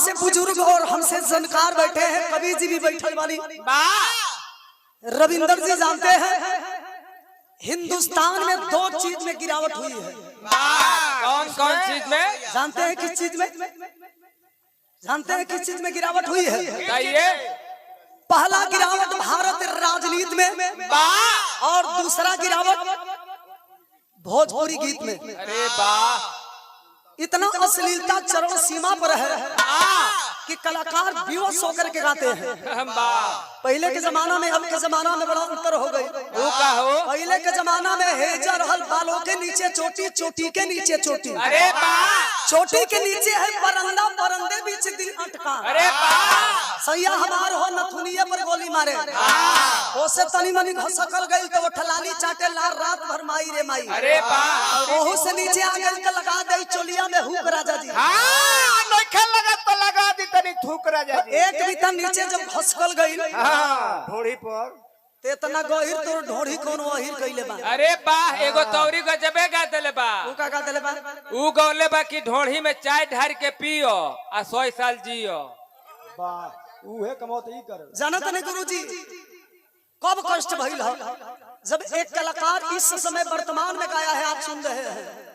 हमसे बुजुर्ग और हमसे जानकार बैठे हैं, कवि जी भी बैठे वाली रविंद्र जी जानते हैं हिंदुस्तान में 2 चीज में गिरावट हुई है। कौन कौन चीज में? जानते हैं किस चीज में? जानते हैं किस चीज में गिरावट हुई है? बताइए। पहला गिरावट भारत राजनीति में और दूसरा गिरावट भोजपुरी गीत में। अरे वाह, इतना अश्लीलता चरम सीमा पर है कि कलाकार बेहोश होकर के गाते हैं। पहले के जमाना में अब के जमाना में बड़ा अंतर हो गई। वो का हो? पहले के जमाना में हेजा रहल, बालों के नीचे चोटी, चोटी के नीचे चोटी। अरे वाह, चोटी के नीचे है परंदा, परंदे बीच दिल अटका। अरे वाह, सैया हमार हो नथुनिया पर गोली मारे, ओसे तनी मनी घसकल गई तो ठलाली चाटे लार रात भर माई रे माई। अरे वाह, ओहू से नीचे आ गई तो लगा दे चोलिया में हुक राजा जी। लगा तो लगा दी तनी थूक राजा जी। एक बीता नीचे जब घसकल गई ढोड़ी पर ते इतना गहिर तोर ढोड़ी कौन वहिर कइले बा। अरे वाह, एगो तौरी गजबे गा देले बा। ऊ का देले बा? ऊ गौले बा कि ढोड़ी में चाय ढार के पियो आ 100 साल जियो। वाह, उहे कमौत ही करे। जानत नहीं गुरुजी कब कष्ट भइल है जब एक कलाकार इस समय वर्तमान में गाया है, आप सुन रहे हैं।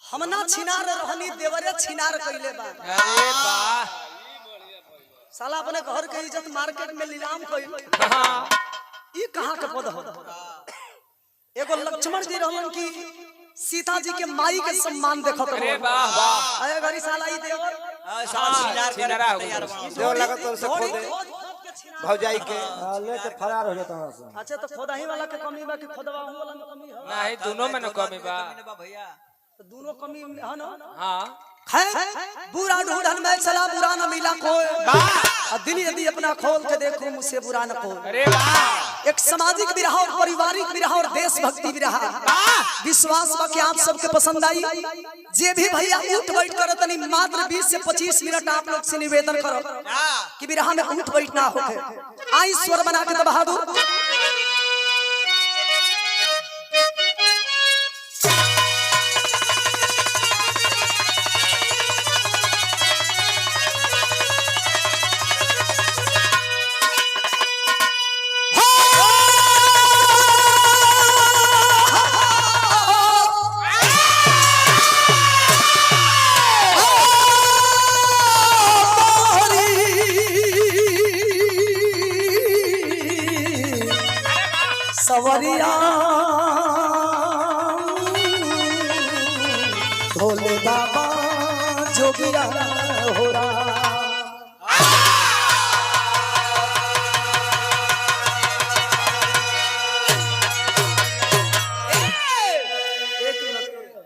हमना छिनार रहनी देवरे छिनार कइले बा। अरे वाह, साला अपने घर के इज्जत मार्केट में नीलाम कइल। ई कहां के पद हो? एगो लक्ष्मण जी रहलन की सीता जी के माई के सम्मान देखत। अरे वाह वाह, अरे गरी साला ई देवर छिनारा हो गया। देवर लगा तो से खोदे भौजाई के लेके फरार हो जाता है। अच्छा तो खोदाही वाला के कमी बा कि खोदवा वाला में कमी है? नहीं, दोनों में न कमी बा भैया, तो दोनों कमी है ना। हाँ, बुरा ढूंढन में चला बुरा न मिला कोई, दिल यदि अपना खोल के देखो मुझसे बुरा न कोई। अरे वाह, एक सामाजिक विरह और पारिवारिक विरह और देशभक्ति विरह विश्वास बा कि आप सबके पसंद आई। जे भी भैया उठ बैठ कर तनी मात्र 20 से 25 मिनट आप लोग से निवेदन करो कि विरह में उठ बैठना होके। आई स्वर बना के तो बहादुर सवरिया भोले बाबा जोगिया हो रहा।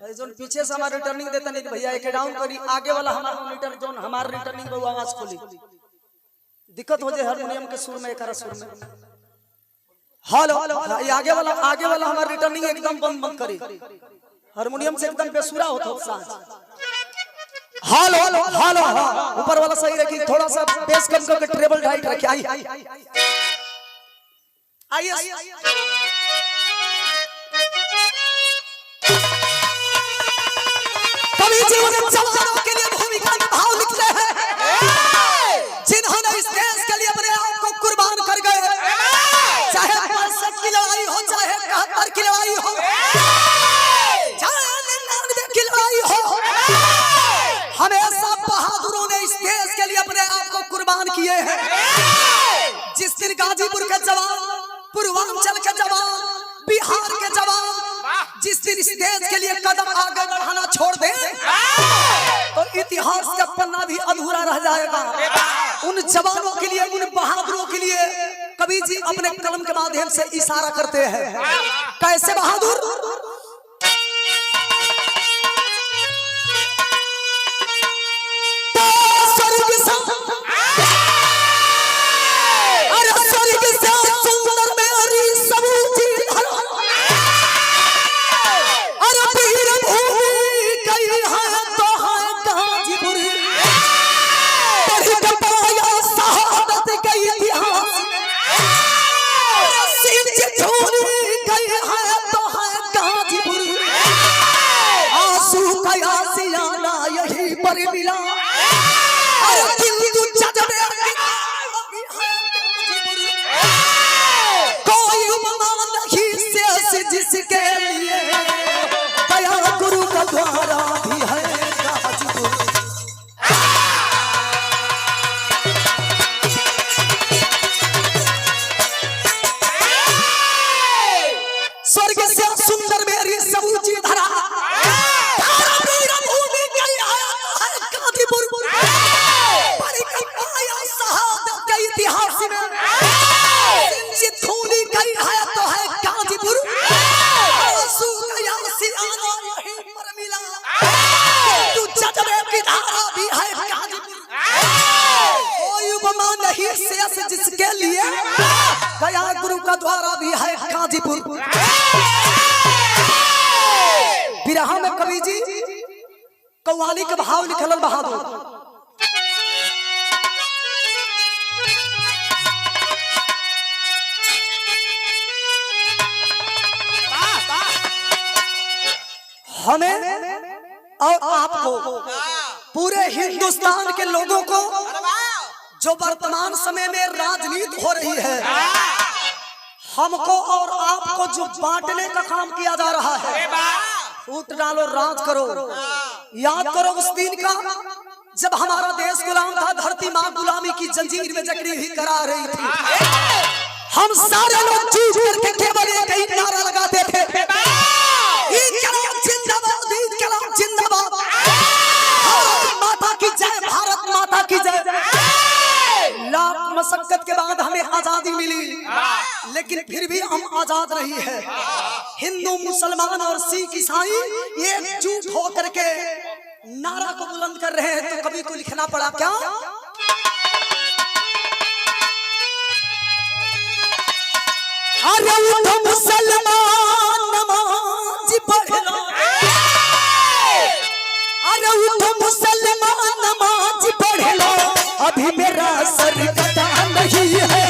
जोन पीछे से हमारा रिटर्निंग देता नहीं भैया एक डाउन करी, आगे वाला हमारा रिटर्न जोन हमारा रिटर्निंग बहु आवाज खोली दिक्कत हो जाए हारमोनियम के सुर में, एक सुर में। हेलो, आगे वाला हमारा रिटर्निंग एकदम बंद करी, हारमोनियम से एकदम बेसुरा होता है। हेलो हेलो, ऊपर वाला सही रखी, थोड़ा सा बेस कम करके ट्रेबल हाइट रखी। आइए कवि जी ने जवानों के लिए भूमिका में भाव लिखते हैं जिन्होंने इस देश के लिए अपने आप को कुर्बान कर गए। चाहे 65 की लड़ाई हो, चाहे 71 की लड़ाई हो, चाहे 99 की लड़ाई हो, हमेशा बहादुरों ने इस देश के लिए अपने आप को कुर्बान किए हैं। जिस दिन गाजीपुर के जवान, पूर्वांचल के जवान, बिहार के जवान जिस दिन इस देश के लिए कदम आगे बढ़ाना छोड़ दे तो इतिहास का पन्ना भी अधूरा रह जाएगा। उन जवानों के लिए, उन बहादुरों के लिए कवि जी अपने कलम के माध्यम से इशारा करते हैं। कैसे बहादुर? यही पर मिला जजबे कोई उपमा नहीं शेष जिसके लिए दया गुरु का द्वारा भी है गाजीपुर। स्वर्ग से सुंदर मेरी सबूची धरा भूमि कई आया है गाजीपुर। परिकल्पना शहादत के इतिहास में धूली कई है तो है गाजीपुर। आंसू गया सियाना यहीं पर मिला तू जजबे की धारा भी है गाजीपुर। कोई उपमा नहीं शेष जिसके लिए गया गुरु का द्वारा भी है गाजीपुर। बिरहा में कवि जी कव्वाली का भाव लिखल बहादुर। हमें और आपको पूरे हिंदुस्तान के लोगों को जो वर्तमान समय में राजनीति हो रही है हमको और आपको जो बांटने का काम किया जा रहा है फूट डालो राज करो। याद करो उस दिन का जब हमारा देश गुलाम था धरती माँ गुलामी की जंजीर में जकड़ी हुई करा रही थी। हम सारे लोग चीज करके केवल एक ही नारा लगाते थे इनकलाब जिंदाबाद इनकलाब जिंदाबाद भारत माता की जय भारत माता की जय। लाख मशक्कत के बाद हमें आजादी मिली लेकिन फिर भी हम आजाद नहीं है। हिंदू मुसलमान और सिख ईसाई एकजुट होकर के नारा को बुलंद कर रहे हैं तो कभी को लिखना पड़ा क्या अरे उठो मुसलमान नमाज पढ़ लो। अरे उठो मुसलमान नमाज पढ़ लो अभी मेरा सर कटा नहीं है।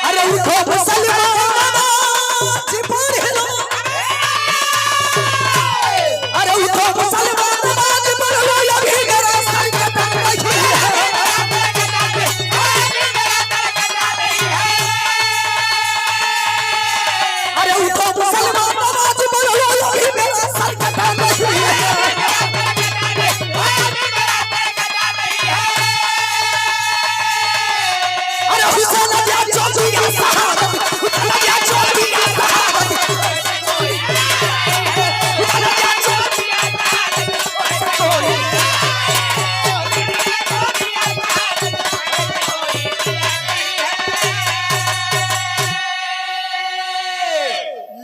अरे उठो मुसलमान नमाज पढ़ लो। अरे उठो मुसलमान नमाज पढ़ लो अभी मेरा सर कटा नहीं है। अरे उठो मुसलमान नमाज पढ़ लो अभी मेरा सर कटा नहीं है। अरे हुसैन या चौधरी या शहादत हुसैन या चौधरी या शहादत हुसैन या चौधरी या शहादत।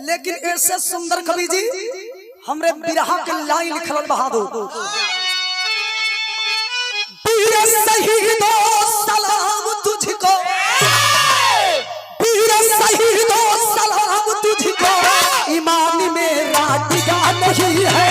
लेकिन ऐसे सुंदर कवि जी हमरे बिरहा के लाइन लिखल बहादुर। वीर शहीदो सलाम तुझको वीर शहीदो सलाम तुझको ईमान मेरा डिगा नहीं है।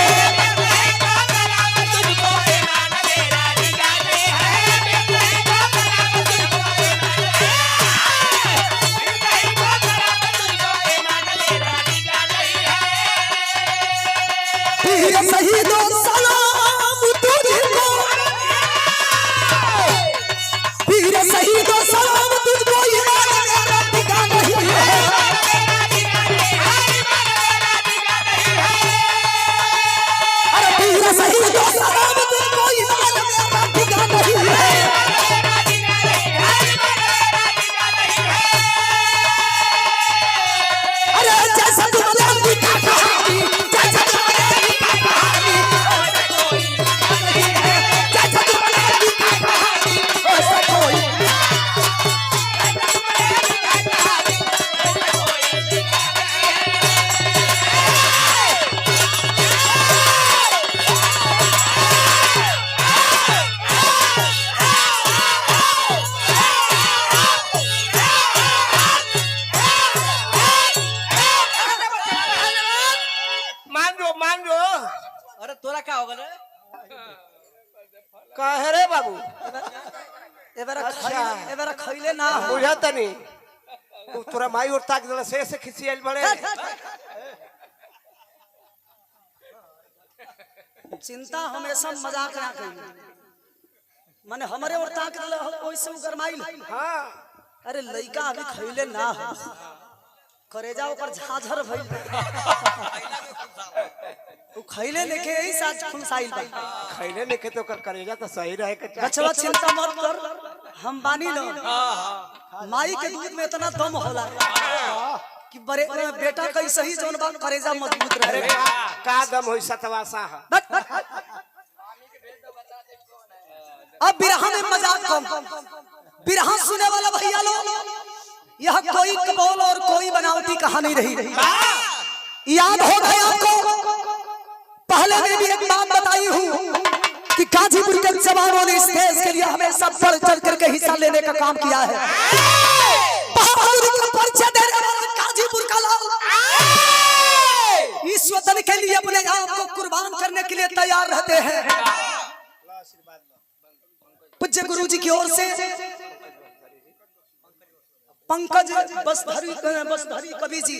वीर शहीदो सलाम तुझको वीर शहीदो सलाम तुझको ईमान मेरा डिगा नहीं है। अरे वीर शहीदो सलाम तुझको ईमान मेरा डिगा नहीं है। अरे जैसा तुम्हारे अली का कहानी जैसा तुम्हारे अली का कहानी जैसा तुम्हारे अली का कहानी वैसा कोई मान लो अरे तोरा क्या होगा रे का है रे बाबू एबारा खइले ना हो। बुझा तनी तोरा माई और ताक दला से खिसियल बड़े चिंता हमेशा मजाक ना करी माने हमरे और ताक दला ओइसे गरमाइल। हां अरे लइका अभी खइले ना हो करेजा ओकर झाझर भइल तू खइले लेके यही साथ खुनसाइल बा खैले लेके तो कर करेजा तो सही रहे के बचवा चिंता मत कर हम बानी लो। माई के दूध में इतना दम होला कि बड़े बेटा कैसे ही जौन बात करेजा मजबूत रहे। का दम होई सतवा साह अब बिरहा में मजाक कम बिरहा सुने वाला भैया लोग यह कोई कबोल और कोई बनावटी कहानी रही। याद हो गया आपको पहले में भी एक बात बताई हूँ कि गाजीपुर के जवानों ने इस देश के लिए हमेशा बढ़ चढ़ करके हिस्सा लेने का काम किया है। बहादुरी का परिचय देने वाला गाजीपुर का लोग इस वतन के लिए अपने आप को कुर्बान करने के लिए तैयार रहते हैं। पूज्य गुरु जी की ओर से पंकज बसधरी कवि जी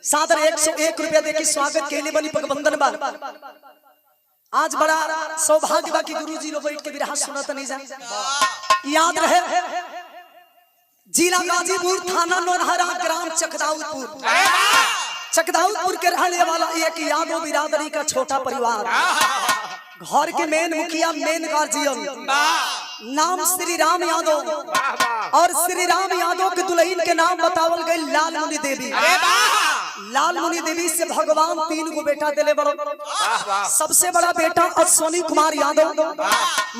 सादर 101 रुपया देके स्वागत के लिए बनी पगबंधन बार। आज बड़ा सौभाग्य बा कि गुरु जी लोग बैठ के बिरहा सुनत नहीं जा। याद रहे जिला गाजीपुर थाना नौरहरा ग्राम चकदाउदपुर के रहने वाला एक यादव बिरादरी का छोटा परिवार घर के मेन मुखिया मेन गार्जियन नाम श्री राम यादव और श्री राम यादव के दुल्हन के नाम बतावल गई लाल मुनि देवी। लाल मुनि देवी से भगवान 3 गो बेटा दिले बड़ो। सबसे बड़ा बेटा अश्वनी कुमार यादव,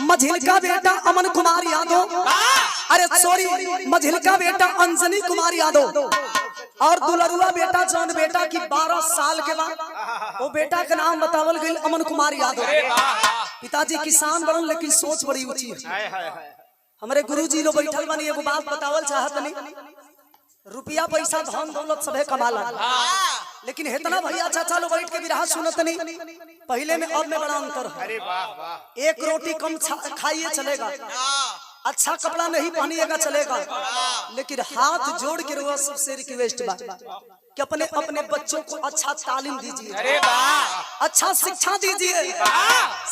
मझिलका बेटा अमन कुमार यादव, अरे सॉरी मझिलका बेटा अंजनी कुमार यादव और दुलरुआ बेटा जौन बेटा की 12 साल के बाद वो बेटा का नाम बतावल गई अमन कुमार यादव। पिताजी किसान बनल लेकिन सोच बड़ी ऊंची है। हमारे गुरुजी लोग बैठल बनी एगो बात बतावल चाहत नहीं। रुपया पैसा धन दौलत सबे कमाला लेकिन इतना भैया चाचा लोग बैठ के बिरहा सुनत नहीं। पहले में अब में बड़ा अंतर है। एक रोटी कम खाइए चलेगा, अच्छा कपड़ा नहीं पहनिएगा चलेगा, लेकिन हाथ जोड़ के रुआ सबसे रिक्वेस्ट बा कि अपने अपने बच्चों को अच्छा तालीम दीजिए, अच्छा शिक्षा दीजिए।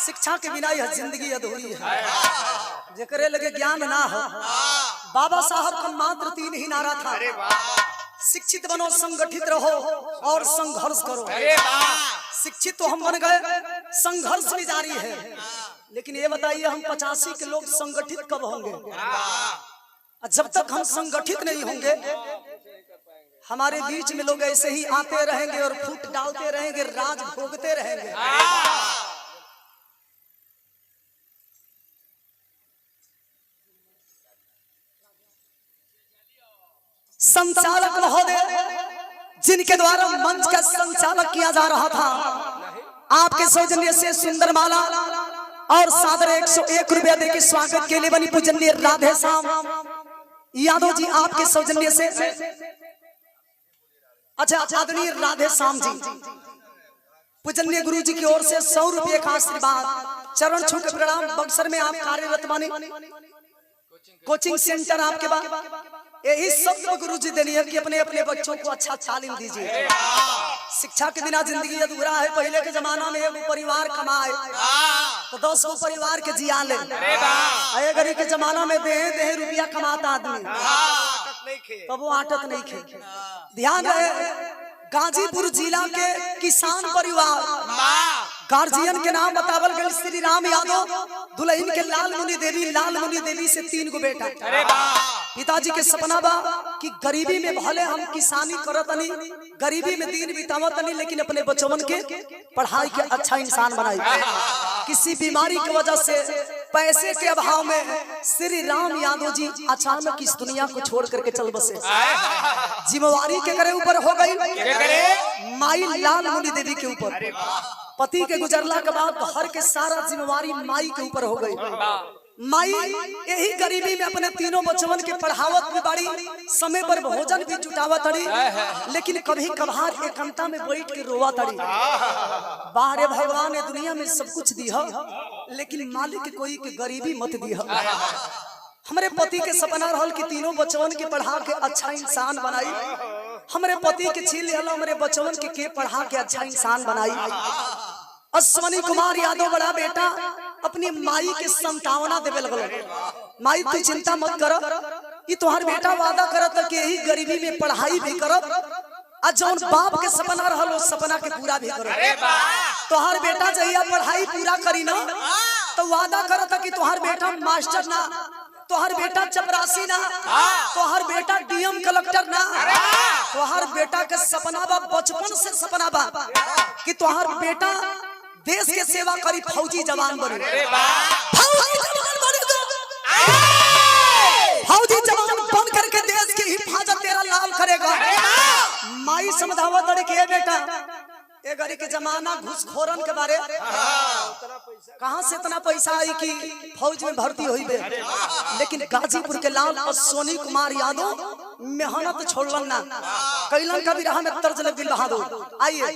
शिक्षा के बिना यह जिंदगी अधूरी है। जेकरे लगे ज्ञान ना हो। बाबा साहब का मात्र 3 ही नारा था, शिक्षित बनो, संगठित रहो और संघर्ष करो। शिक्षित तो हम बन गए, संघर्ष भी जारी है। लेकिन ये बताइए हम 85 के लोग संगठित कब होंगे? जब तक हम संगठित नहीं होंगे हमारे बीच में लोग ऐसे ही आते रहेंगे और फूट डालते रहेंगे, राज भोगते रहेंगे। संचालक महोदय जिनके द्वारा मंच का संचालक किया जा रहा था, आपके सौजन्य से सुंदर माला और सादर 101 रुपया देके स्वागत के लिए बनी पूजनीय राधे श्याम यादव जी आपके सौजन्य से। अच्छा आदरणीय राधे श्याम जी पूजनीय गुरु जी की ओर से 100 रुपये का आशीर्वाद, चरण छू के प्रणाम। बक्सर में आप कार्यरत बने, कोचिंग सेंटर आपके बाद यही सब गुरु जी देनी है कि अपने अपने बच्चों को अच्छा तालीम दीजिए। शिक्षा के बिना जिंदगी अधूरा है। पहले के जमाना में एगो परिवार कमाए तो 10 गो परिवार के जिया ले। गरीब के जमाना में देह रुपया कमाता आदमी तब वो आटत नहीं खे। ध्यान रहे गाजीपुर जिला के किसान परिवार गार्जियन के नाम बतावल गए श्री राम यादव, दुल्हन के लाल मुनि देवी से 3 गो बेटा। पिताजी के सपना बा कि गरीबी में भले हम किसानी करत नहीं, गरीबी में दिन बितावत नहीं, लेकिन अपने बच्चों के पढ़ाई के अच्छा इंसान बनाई। किसी बीमारी की वजह से पैसे के अभाव में श्री राम यादव जी अचानक इस दुनिया को छोड़ करके चल बसे। जिम्मेवारी के करे ऊपर हो गई माई लाल मुनि देवी के ऊपर। पति के गुजरला के बाद घर के सारा जिम्मेवारी माई के ऊपर हो गई। माई यही गरीबी में अपने 3 बच्चों के पढ़ावत भी बाड़ी, समय पर भोजन भी जुटावत तड़ी, लेकिन कभी कभार एकांता में बैठ के रोवा तड़ी। बाहरे भगवान ने दुनिया में सब कुछ दिया, लेकिन मालिक कोई के गरीबी मत दिया। हमारे पति के सपना रहल कि तीनों बच्चवन के पढ़ा के अच्छा इंसान बनाई। हमारे पति के छीन लिया, हमारे बच्चवन के पढ़ा के अच्छा इंसान बनाई। अश्वनी कुमार यादव बड़ा बेटा अपनी माई के संतावना देवे लगल। माई तू चिंता मत कर, ये तुम्हार बेटा वादा करत कि यही गरीबी में पढ़ाई भी करब, आ जौन बाप के सपना रहल उस सपना के पूरा भी करब। तोहार बेटा जहिया पढ़ाई पूरा करी ना तो वादा करत कि तोहार बेटा मास्टर ना, तोहार बेटा चपरासी ना, तोहार बेटा डीएम कलेक्टर ना, तोहार बेटा के सपना बा, बचपन से सपना बा कि तोहार बेटा देश के सेवा करी, फौजी जवान बने। फौजी जवान बन करके देश की हिफाजत तेरा लाल करेगा। माई समझावत अरे के बेटा ए गरी के जमाना घुसखोरन के बारे, कहां से इतना पैसा आई कि फौज में भर्ती हुई बे। लेकिन गाजीपुर के लाल अश्वनी कुमार यादव मेहनत छोड़लन ना, कैलन कभी रहा में तर्ज लग दिल बहादुर। आइए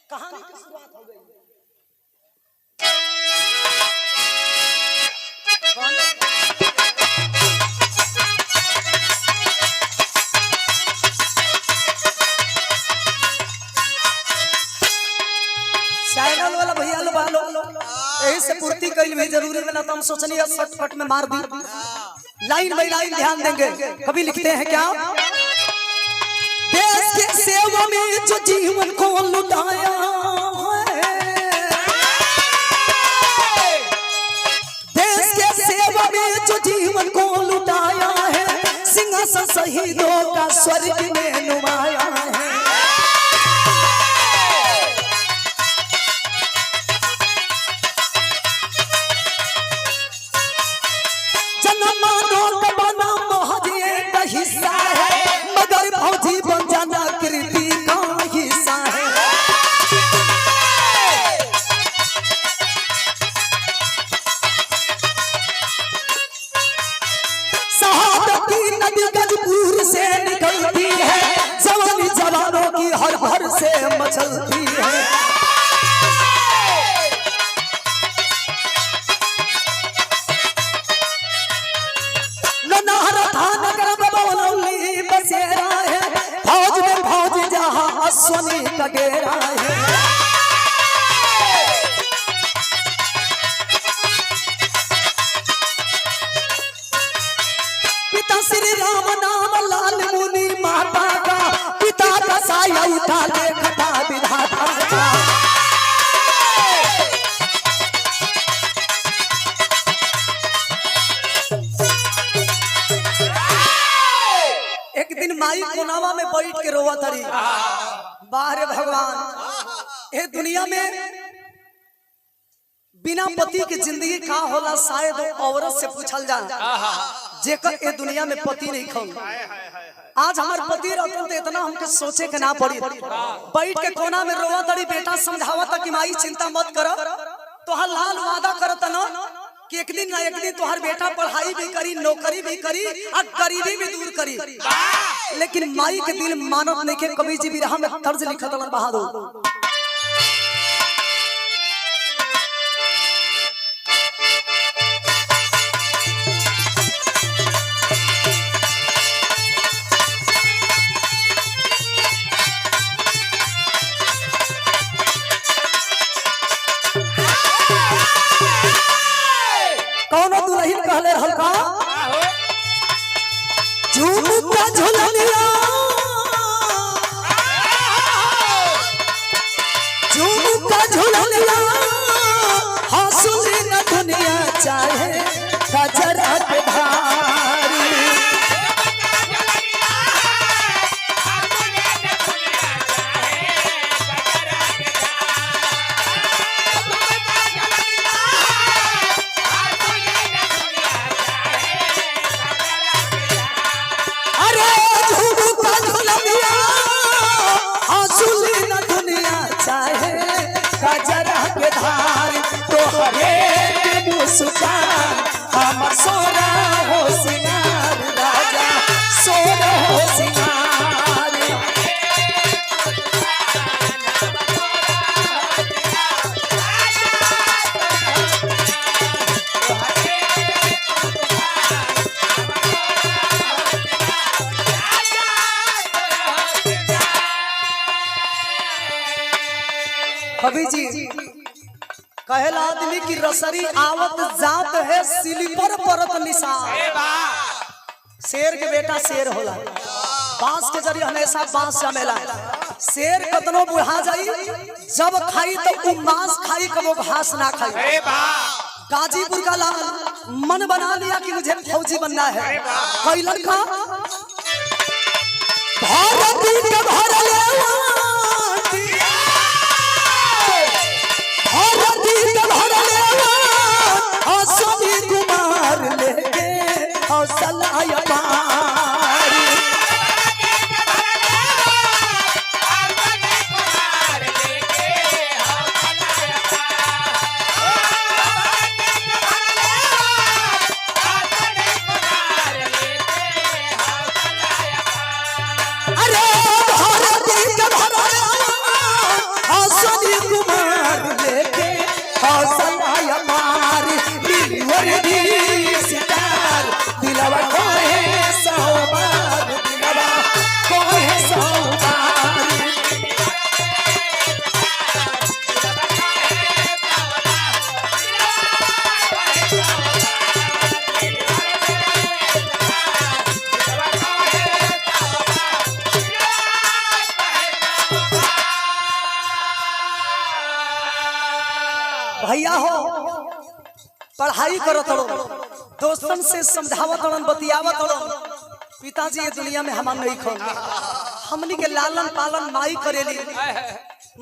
कहानी की शुरुआत हो गई। चैनल वाला भैया लो बालो यही से पूर्ति कैल भी जरूरी बना, तो हम सोचनी शॉर्टकट में मार दी। लाइन बाई लाइन ध्यान देंगे। कभी लिखते हैं क्या, देश के सेवा में जो जीवन को लुटाया है, देश के सेवा में जो जीवन को लुटाया है, सिंहासन शहीदों का स्वर्ग में नुमाया है। जनमानों का बना महज एक हिस्सा है, मगर फौजी बन जाना कृति का हिस्सा है। शहादत की नदी गजपुर से निकलती है, जवानी जवानों की हर हर से मचलती है। बसेरा है फौज में, फौज जहां अश्वनी का डेरा है। पिता श्री राम नाम लाल मुनि माता का, पिता का साया उठा ले कथा विधाता का। एक दिन माई कोनावा में बैठ के रोवा तरी, बाहरे भगवान ए दुनिया में बिना पति के जिंदगी का होला, शायद औरत से पूछल जा जेकर ए दुनिया में पति नहीं खौ। आज हमार पति रहते तो इतना हमके सोचे के ना पड़ी। बैठ के कोना में रोवा तरी, बेटा समझावत कि माई चिंता मत कर, तोहार लाल वादा करत ना कि एक दिन ना एक दिन तुम्हार बेटा पढ़ाई भी करी, नौकरी भी करी और गरीबी भी दूर करी। लेकिन माई के दिल मानत नहीं के। कवि जी भी रहा में तर्ज लिखत हलन बहादुर, कौनो दुल्हन कहले हल्का झुमका झुलनिया, झुमका झुलनिया हंसुली न दुनिया चाहे गजरा के धारी। कहेला आदमी की रसरी आवत जात है सिलीपर परत निशान। शेर के बेटा शेर होला, बांस के जरिए हमेशा बांस जमेला। शेर कतनो बुढ़ा जाई जब खाई तो वो मांस खाई कबो घास ना खाई। गाजीपुर का लाल मन बना लिया कि मुझे फौजी बनना है। कैलन का भारती के भरले अश्विनी कुमार लेके हौसला पारी। अरे भारती के भरले अश्विनी कुमार लेके हौसला पारी। दिलवा कोहे सौबार, दिलवा कोहे सौबार। भैया हो पढ़ाई करो तड़ो, दोस्तन से समझावत तड़न, बतियावत तड़न। पिताजी ये दुनिया में हमार नहीं खोल, हमनी के लालन पालन माई करेली।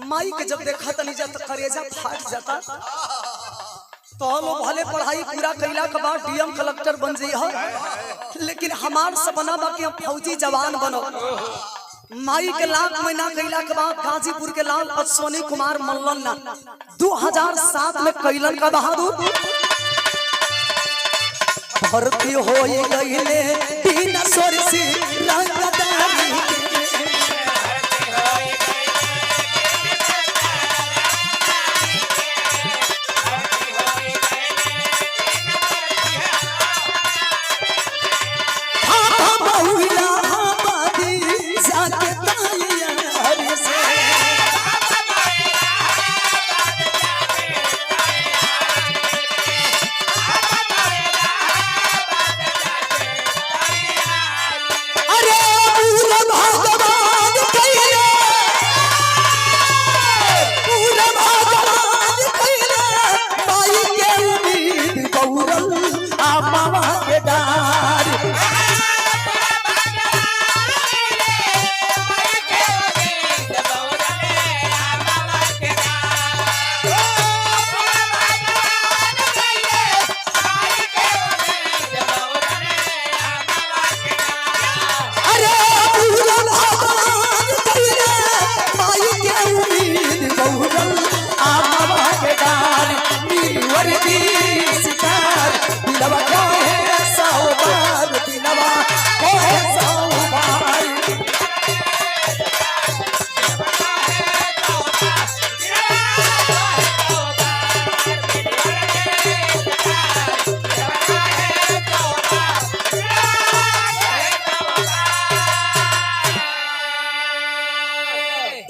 माई के जब देखा तनी जब करेजा फाट जाता। तो हम भले पढ़ाई पूरा कैला के बाद डीएम कलेक्टर बन जाइए हो, लेकिन हमार सपना बा कि हम फौजी जवान बनो। माई के लाख में ना कैला के बाद गाजीपुर के लाल अश्विनी कुमार मल्लन ना 2007 में कैलन का बहादुर भर्ती हो गईले तीन सोरसी रंगदारी।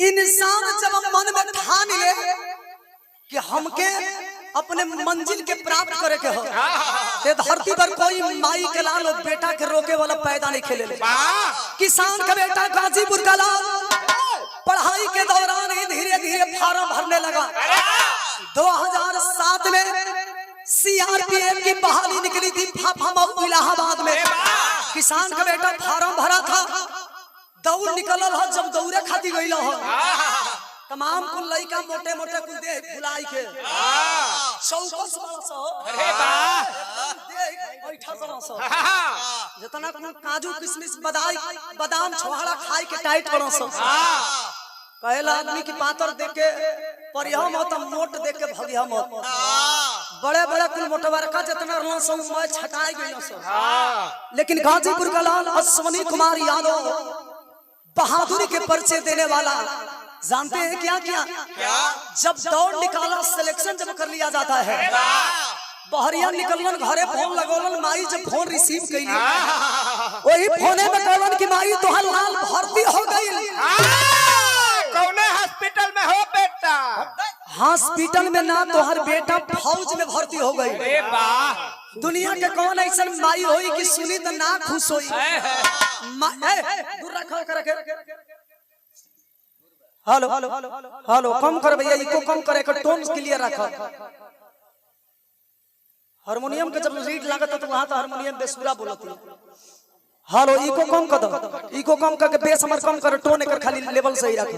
इंसान जब मन में ठान ले कि हमके अपने मंजिल के प्राप्त करे के हो, ते धरती पर कोई माई के लाल और बेटा के रोके वाला पैदा नहीं खेले ले। किसान का बेटा गाजीपुर का लाल पढ़ाई के दौरान ही धीरे धीरे फार्म भरने लगा। 2007 में सीआरपीएफ की बहाली निकली थी फाफामऊ इलाहाबाद में। किसान का बेटा फार्म भरा था, दौड़ निकलल हो। जब दौड़े खाती गई हो तमाम कुल लइका मोटे मोटे कुल दे फुलाई के चौकस बरसो। अरे वाह दे बैठा बरसो जितना कुल काजू किशमिश बादाम छोहाड़ा खाई के टाइट बरसो। कहला आदमी की पातर देख के परिया मत, मोट देख के भगिया मत। बड़े बड़े कुल मोटवरका जितना रहन सो मैं छटाई गइल सो। लेकिन गाजीपुर का लाल अश्विनी कुमार यादव बहादुरी के परिचय देने वाला जानते हैं क्या क्या? जब दौड़ निकाला, सिलेक्शन जब कर लिया जाता है, बहरिया निकलन घरे फोन लगोलन। माई जब फोन रिसीव कइली वही फोने में कहलन कि माई तोहर लाल भर्ती हो गई। कौने हॉस्पिटल में हो बेटा? हॉस्पिटल में ना तोहर बेटा फौज में भर्ती हो गई। अरे वाह दुनिया के कौन ऐसा माई होई कि सुनी तो ना खुश होई। दूर रखो कर हेलो हेलो कम कर भैया, इको कम करे कर, टोन क्लियर रखो। हारमोनियम के जब रीड लागत तो वहां तो हारमोनियम बेसुरा बोलती है। हेलो इको कम कर दो, इको कम करके बेस हमर कम कर, टोन एकर खाली लेवल सही रखो।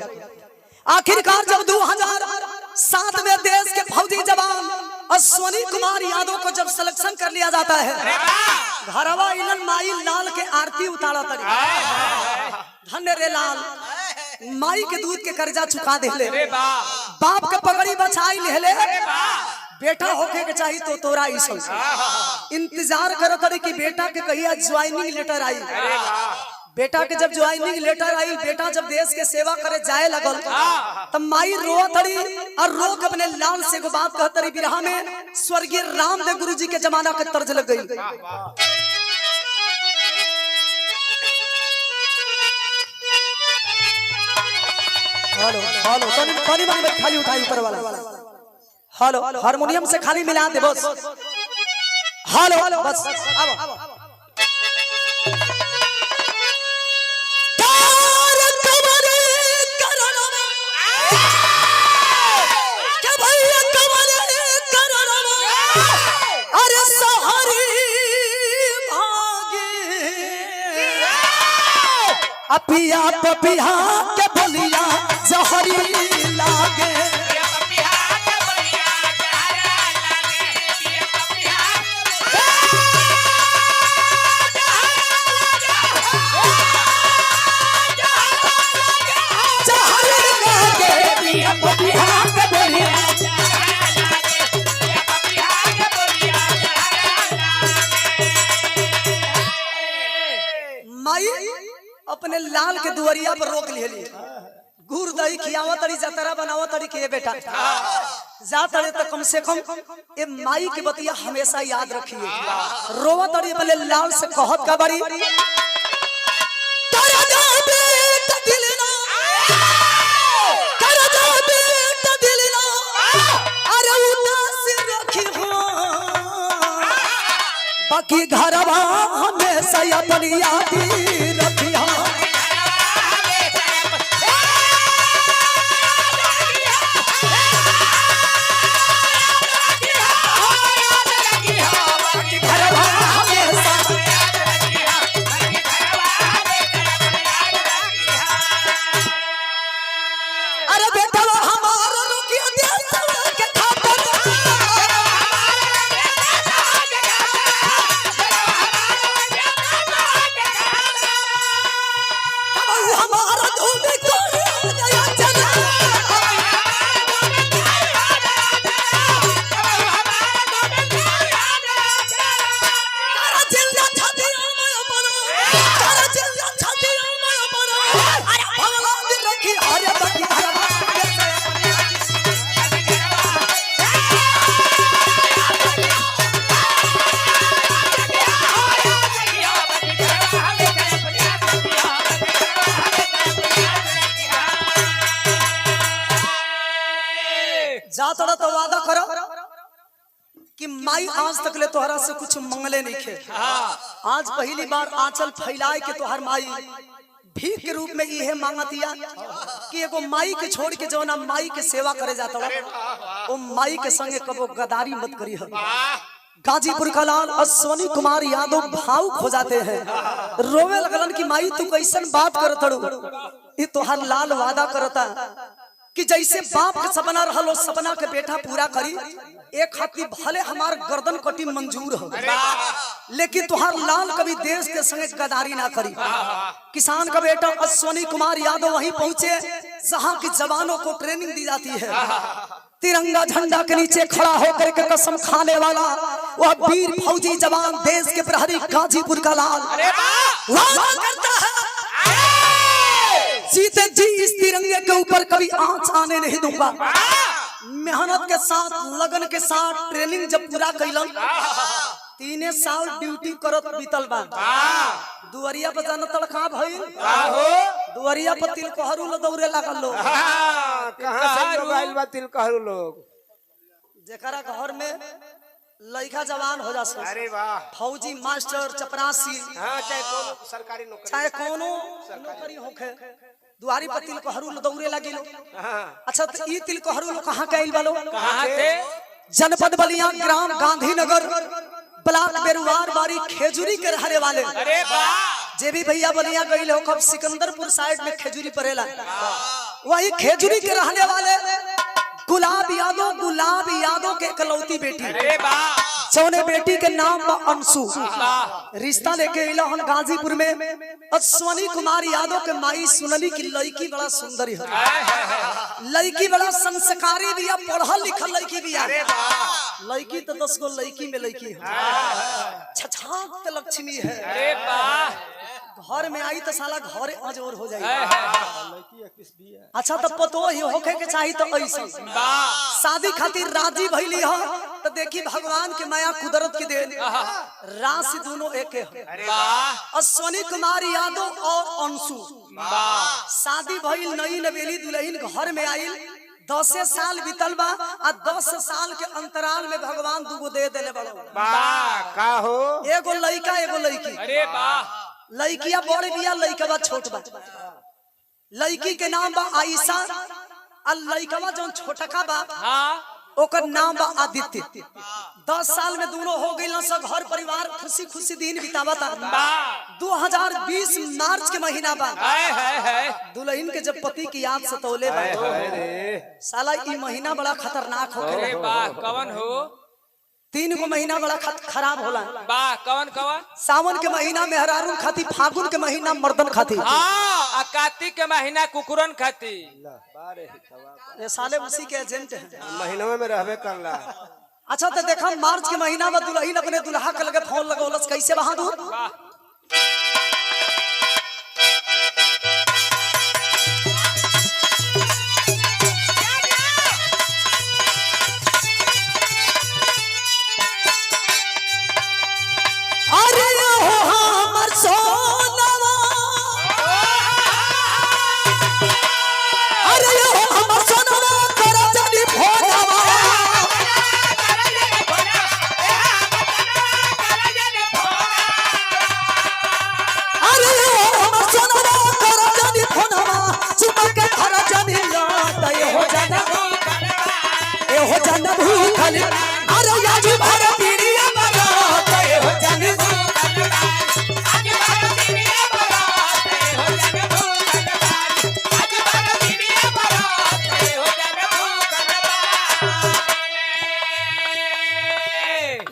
आखिरकार जब 2007 में देश के फौजी जवान अश्वनी कुमार यादव को जब सिलेक्शन कर लिया जाता है, घरवा इलन माई लाल के आरती उतारा तरी। धन्य रे लाल, माई के दूध के कर्जा चुका दे ले, बाप के पगड़ी बचाई ले ले, बेटा होके के चाहिए तो तोरा इंतजार करो तरी कि बेटा के कहिया ज्वाइनिंग लेटर आई। बेटा के जब ज्वाइनिंग लेटर आई, बेटा जब देश के सेवा करे जाए लगल तब माई रो तड़ी और रो के अपने लाल से को बात कह तड़ी। बिरहा में स्वर्गीय रामदेव गुरु जी के जमाना के तर्ज लग गई। हेलो हेलो पानी में खाली उठाई ऊपर वाला। हेलो हारमोनियम से खाली मिला दे बस। हेलो बस अब अपिया पपिया के बोलिया जहरी लागे, अपने लाल के दुआरिया पर रोक लिहली। गुड़ दही खियावा तड़ी, जतरा बनावा तड़ी के बेटा जा तड़े तो कम से कम ए माई के बतिया हमेशा याद रखिए। रोवा तड़ी अपने लाल से कहत का बड़ी बाकी घरवा हमेशा अपनी यादी रखिया। अरे बेटा हमारा रुकिया देश के खातिर हमारा धूम को नया चला तारा जिंदा छातिया में अपना, तारा जिंदा छातिया में अपना। अरे भगवान रखी अरे बाकी जा तोड़ा तो वादा करो कि माई आज तक ले तोहरा से कुछ मंगले नहीं खे। आज पहली बार आंचल फैलाए के तोहर माई भीख के रूप में यह मांगतिया कि एगो माई के छोड़ के जो ना माई के सेवा करे जाता वो माई के संगे कबो गदारी मत करी है। गाजीपुर का लाल अश्वनी कुमार यादव भावुक हो जाते हैं, रोवे लगलन कि माई तू कैसन बात करत हड़ू। ये तोहर लाल वादा करता कि जैसे बाप के सपना रहलो सपना के बेटा पूरा करी। एक हाथी भले हमार गर्दन कटी मंजूर हो, लेकिन तुहार लाल कभी देश के संगे गदारी ना करी। किसान का बेटा अश्वनी कुमार यादव वहीं पहुंचे जहां की जवानों को ट्रेनिंग दी जाती है। तिरंगा झंडा के नीचे खड़ा होकर के कसम खाने वाला वह वीर फौजी जवान देश के प्रहरी गाजीपुर का लाल वादा करता है जीते जी इस तिरंगे के ऊपर कभी आंच आने नहीं दूंगा। मेहनत के साथ लगन के साथ ट्रेनिंग जब पूरा कैलन 3 साल ड्यूटी करत बीतल बा। दुआरिया पर जान तड़खा भइल दुआरिया पर तिल कहरु ल दौड़े लागल लोग। कहां से लोग आइल बा तिल कहरु लोग? जेकरा घर में लड़का जवान हो जास, अरे वाह, फौजी, मास्टर, चपरासी, हां चाहे कोनो सरकारी नौकरी, चाहे कोनो नौकरी होखे, दुआरी पर तिल कहरु ल दौड़े लागी लोग। अच्छा तो ई तिल कहरु लोग कहां के आइल बा लोग? कहां से? जनपद बलिया, ग्राम गांधीनगर, ब्लॉक बेरुआर बारी, खेजूरी के रहने वाले। अरे वाह, जे भी भैया बलिया गई हो कब सिकंदरपुर साइड में खेजूरी पड़ेला, वही खेजूरी के रहने वाले गुलाब यादव के इकलौती बेटी। अरे वाह, जौने बेटी के नाम बा अंशु। रिश्ता लेके अइला हम गाजीपुर में। अश्वनी कुमार यादव के माई सुनली की लड़की बड़ा सुंदर है, लड़की बड़ा संस्कारी भी, पढ़ल लिखल लड़की भी। लड़की तो 10 गो लड़की में लड़की है, छछाक लक्ष्मी है। अरे वाह, घर में आई तो साला घरे अजोर हो जाएगी। अच्छा तो पतो ही होके के चाहिए तो ऐसा शादी खातिर राजी भइली हो तो देखी भगवान के माया कुदरत के देन राशि दोनों एक है। अश्वनी कुमार यादव और अंशु शादी भइल, नई नवेली दुल्हन घर में आइल। 10 साल बीतल बा आ 10 साल के अंतराल में भगवान दूगो दे देले बड़ो। का हो? एगो लड़का एगो लड़की। अरे वाह, लड़किया बड़ बिया, लड़का छोट बा। लड़की के नाम बा आयशा और लड़का जो छोटका बा ओकर नाम बा आदित्य। 10 साल में दोनों हो गई सब, घर परिवार खुशी खुशी दिन बितावता। 2020 मार्च के महीना बा। दुल्हन के जब पति की याद सतौले बा, साला ई महीना बड़ा खतरनाक हो। अरे वाह, कवन हो? 3 गो महीना बड़ा खराब होला। वाह, कवन कवन? सावन के महीना मेहरारून खाती, फागुन के महीना मर्दन खाती, हाँ, कार्तिक के महीना कुकुरन खाती। ये साले उसी के एजेंट हैं, महीनों में रहबे करला। अच्छा तो देखा मार्च के महीना में दुल्हन अपने दुल्हा के लगे फोन लगौलस, कैसे बहादुर?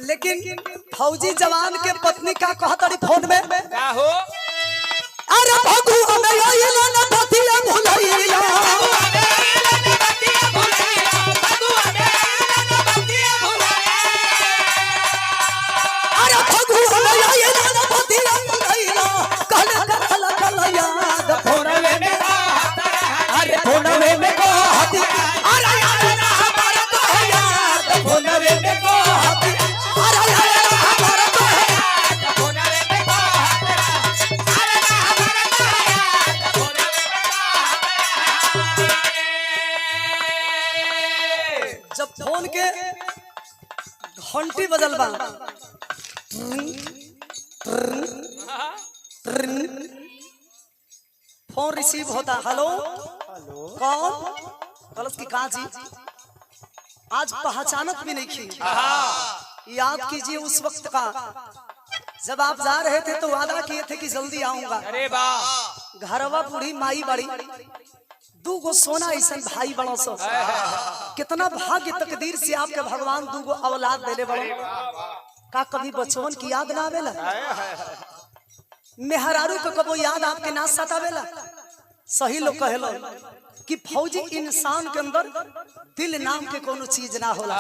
लेकिन फौजी जवान के पत्नी का कहतड़ी फोन में, का हो? अरे भगु हमें आइला न पतिया भुलैया, अरे भगु हमें आइला न पतिया भुलैया, कहले कल कल याद फोनवे में, अरे फोनवे में को हती, अरे याद ना हमारा तो याद फोनवे में को हती, अरे याद ना हमारा तो याद फोनवे में को हती, अरे ना हमारा तो याद फोनवे में को। जब फोन के घंटी बजल बा, फोन रिसीव होता। हेलो कौन? गलत की कहा जी, आज पहचानत भी नहीं की। याद कीजिए उस वक्त का जब आप जा रहे थे तो वादा किए थे कि जल्दी आऊंगा। अरे वाह, घरवा बूढ़ी माई बड़ी, 2 गो सोना ऐसा भाई बड़ो सो। कितना भाग्य तकदीर से आपके भगवान 2 गो औलाद देले बड़ो। का कभी बचपन की याद ना आवेला? मेहरारू को कबो याद आपके ना सतावेला? सही लोग कहेलो कि फौजी इंसान के अंदर दिल नाम के कोनो चीज ना होला।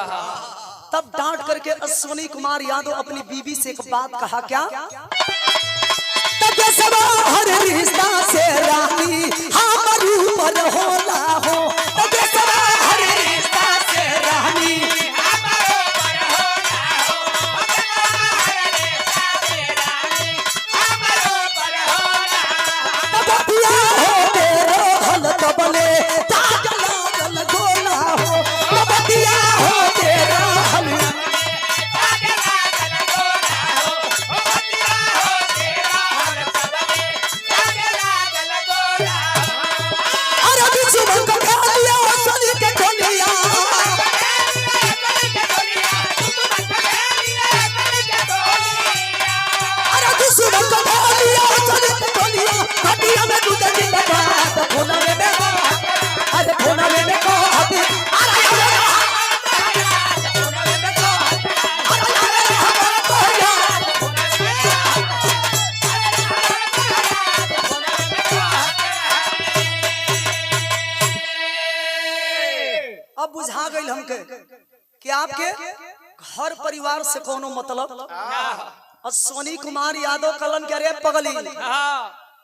तब डांट करके अश्वनी कुमार यादव अपनी बीवी से एक बात कहा, क्या? हर रिश्ता से रानी हमारे ऊपर होला हो, हर रिश्ता से रानी हमारे ऊपर होला हो, हमके कि आपके घर परिवार से कोनो मतलब। और सोनी कुमार यादव कलन के रे पगली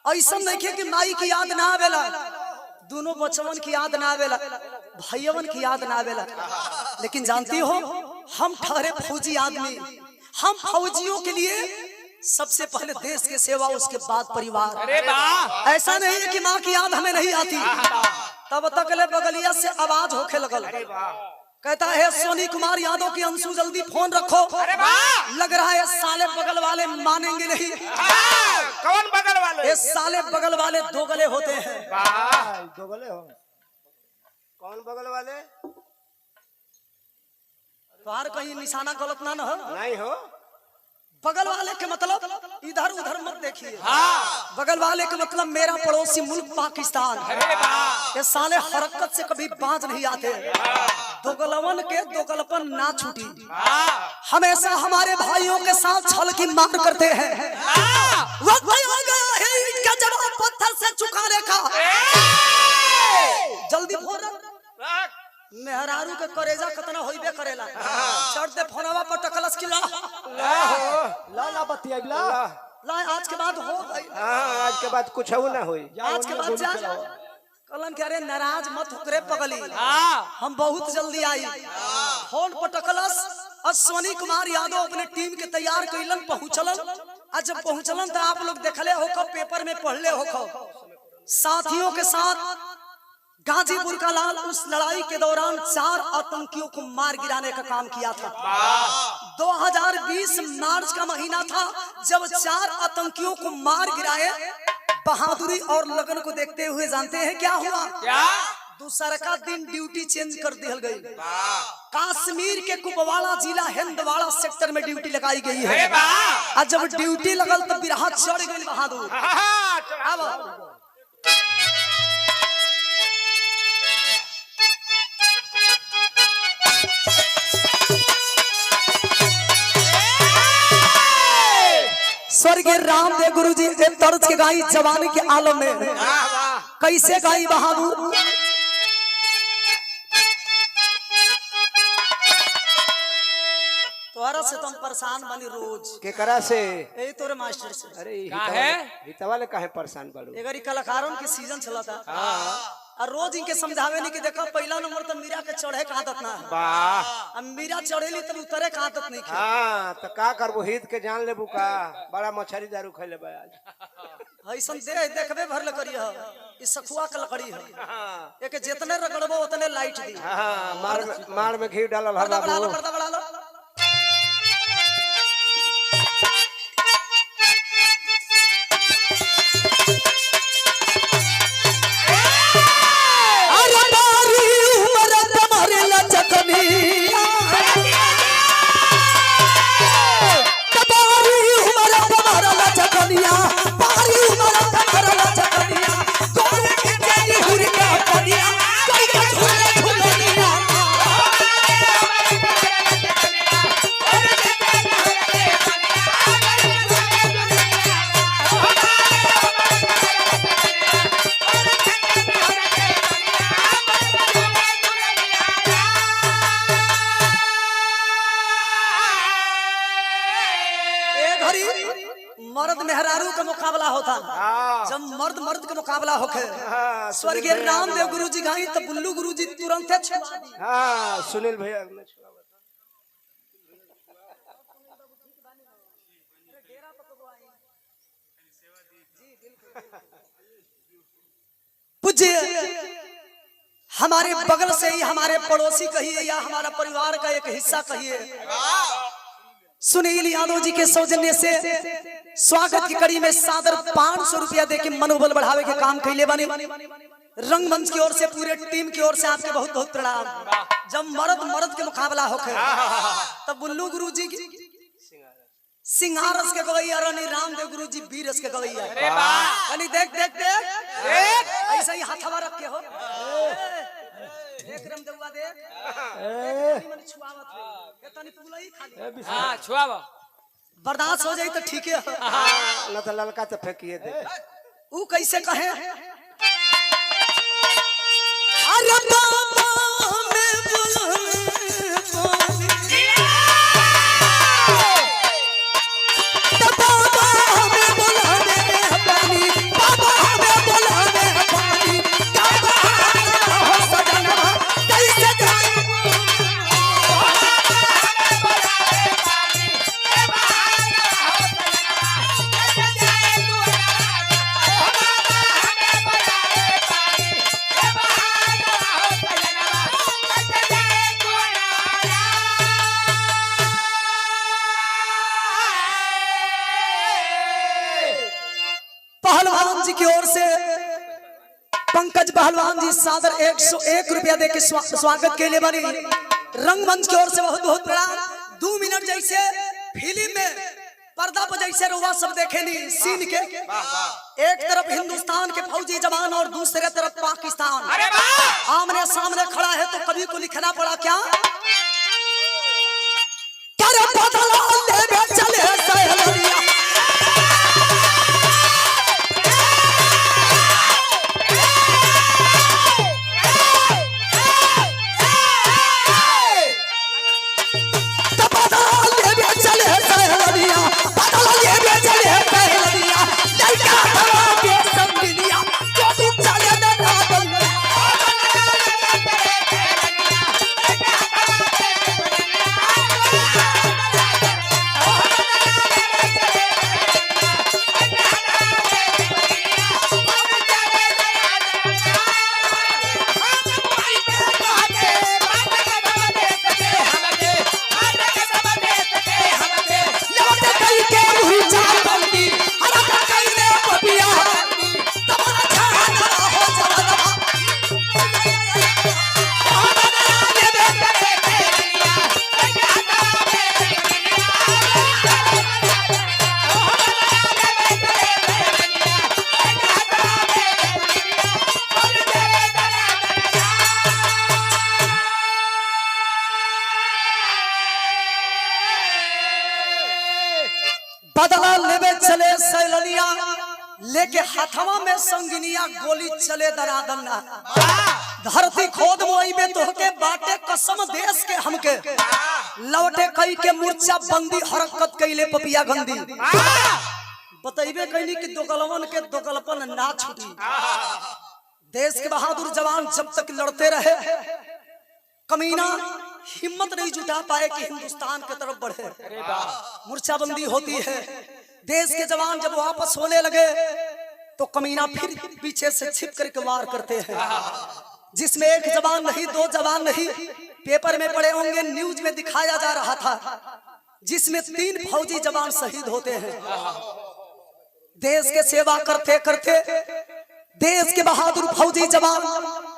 ऐसा नहीं कि माई की याद ना आवेला, दोनों बचवन की याद ना आवेला, भैयवन की याद ना आवेला। लेकिन जानती हो हम ठहरे फौजी आदमी, हम फौजियों के लिए सबसे पहले देश की सेवा, उसके बाद परिवार। अरे वाह, ऐसा नहीं है कि माँ की याद हमें नहीं आती। तब तक ले बगलिया से आवाज होके लगल, कहता है सोनी कुमार यादव की अंशु जल्दी फोन रखो। अरे वाह, लग रहा है साले बगल वाले मानेंगे नहीं। कौन बगल वाले? ये साले बगल वाले दो गले होते हैं। दो गले हो? कौन बगल वाले? बाहर कहीं निशाना गलत ना हो। नहीं हो। बगल वाले के मतलब इधर उधर मत देखिए। बगल वाले के मतलब मेरा पड़ोसी मुल्क पाकिस्तान। ये साले हरकत से कभी बाज नहीं आते। दोगलवन के दोगलपन ना छूटी, हमेशा हमारे भाइयों के साथ छल की मार करते हैं। वक्त हो गया है इनका जवाब पत्थर से चुकाने का। जल्दी फोन रख। मेहरारू के करेजा कितना होइबे करेला। चढ़ दे फोनवा पर टकलस की ला ला बतिया ला ला। आज के बाद हो भाई, आज के बाद कुछ हो ना होई। आज के बाद जा। कलन कह रहे नाराज मत होकरे पगली, हम बहुत जल्दी आई। फोन पर टकलस और सोनी कुमार यादव अपने टीम के तैयार कैलन, पहुंचलन। आज जब पहुंचलन तो आप लोग देखले हो, पेपर में पढ़ले हो, साथियों के साथ गाजीपुर का लाल उस लड़ाई के दौरान 4 आतंकियों को मार गिराने का काम किया था। 2020 मार्च का महीना था जब 4 आतंकियों को मार गिराए। बहादुरी और लगन को देखते हुए जानते हैं क्या हुआ? क्या? दूसरा का दिन ड्यूटी चेंज कर दी गई। कश्मीर के कुपवाड़ा जिला हिंदवाड़ा सेक्टर में ड्यूटी लगाई गई है। और जब ड्यूटी लगल तो बिरहा चढ़ गई बहादुर। अब स्वर्गीय रामदेव गुरु जी एक तर्ज के गाई जवानी के आलम में। कैसे गाई बहादुर? तोहरा से तुम परेशान बनी रोज के करा से? यही तोरे मास्टर से। अरे काहे? हितवा ले काहे परेशान बाड़ू? एगरी कलाकारों की सीजन चला था और रोज इनके समझावे नहीं कि देखा पहला नंबर तो मीरा के चढ़े का आदत ना है। वाह, अब मीरा चढ़ेली तो उतरे का आदत नहीं है। हाँ तो का करबो? हित के जान लेबू का? बड़ा मछली दारू खैले बा आज। ऐसा दे देखबे भर ल करी है। ई सखुआ का लकड़ी है, एक जितने रगड़बो उतने लाइट दी। हाँ, मार में घी डालल पर्दा बढ़ा लो, बाबू। पर्दा बढ़ा लो। मर्द मेहरारू का मुकाबला होता। जब मर्द मर्द का मुकाबला होके स्वर्गीय रामदेव गुरु जी गाई तो बुल्लू गुरु जी तुरंत छुआ दी। हाँ, सुनील भैया पूज्य हमारे बगल से ही हमारे पड़ोसी कहिए या हमारा परिवार का एक हिस्सा कहिए, सुनील यादव जी के सौजन्य से स्वागत की कड़ी में सादर 500 रुपया दे के मनोबल बढ़ावे के काम कैले बने। रंगमंच की ओर से पूरे टीम की ओर से आपके बहुत बहुत प्रणाम। जब मर्द मर्द के मुकाबला होके तब बुल्लू गुरु जी सिंगारस के गवैया रानी रामदेव गुरु जी बीरस के गवैया। अरे देख देख देख ऐसा ही हाथवा रख के हो। देख रामदेववा देख मन छुआवत है तनी पुलई खाली। हां छुआवा बर्दाश्त हो जाई तो ठीक है, न तो ललका तो फेंकिए दे। ऊ कैसे कहे? अरे बाबा में पहलवान जी की ओर से पंकज पहलवान जी सादर 101 रुपया दे के स्वागत के लिए बनी। रंगमंच की ओर से बहुत बहुत प्रणाम। 2 मिनट जैसे फिल्म में पर्दा पर जैसे रुआ सब देखे नी सीन के, एक तरफ हिंदुस्तान के फौजी जवान और दूसरे तरफ पाकिस्तान आमने सामने खड़ा है, तो कभी को लिखना पड़ा क्या, चले बदला लेवे चले सैलनिया, लेके हाथवा में संगिनिया, गोली चले दनादना। धरती खोद मोई में तोहके बाटे कसम देश के हमके, लौटे कई के मूर्छा बंदी हरकत कैले पपिया गंदी। बतइबे कैनी कि दोगलवन के दोगलपन ना छूटी। देश के बहादुर जवान जब तक लड़ते रहे, कमीना हिम्मत नहीं जुटा पाए कि हिंदुस्तान की तरफ बढ़े। मूर्छाबंदी होती है। देश के जवान जब वापस होने लगे तो कमीना फिर पीछे से छिप करके वार करते हैं, जिसमें एक जवान नहीं, 2 जवान नहीं, पेपर में पढ़े होंगे, न्यूज में दिखाया जा रहा था, जिसमें 3 फौजी जवान शहीद होते हैं। देश के सेवा करते करते देश के बहादुर फौजी जवान